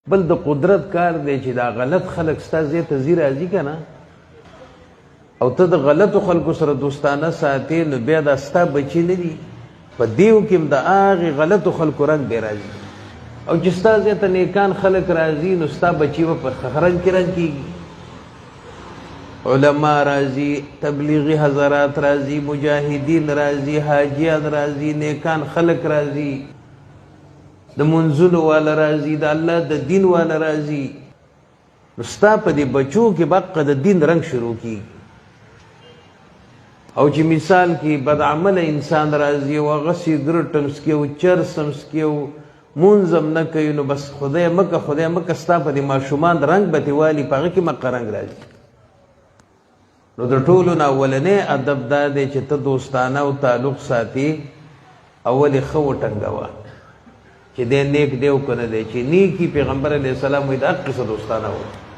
بل د قدرت کار دی چې دا غلط خلک ستا ځای ته ځي راځي که نه او ته د غلطو خلکو سره دوستانه ساتې نو بیا دا ستا بچي نه دي په دیو کې هم د هغې غلطو خلکو رنګ بې راځي او چې ستا ځای ته نیکان خلک راځي نو ستا بچي به په رنګ کې رنګ کېږي علما راځي تبلیغي حضرات راځي مجاهدین راځي حاجیان راځي نیکان خلک راځي د منځونو والا راځي د الله د دین والا راځي نو ستا په دې بچو کې بقه د دین رنګ شروع کېږي او چې مثال کې بدعمله انسان راځي او هغه سګرټ هم څکي او چرس هم څکي او مونځ هم نه کوي نو بس خدای مکه ستا په دې ماشومان رنګ به تې والي په هغه کې مکه رنګ راځي نو د ټولو نه اولنی ادب دا دی چې ته دوستانه او تعلق ساتي اول یې ښه وټنګوه چې دی نیک دی او که نه دی چې نیکي پیغمبر علیه السلام وایي د هر قصه دوستانه وه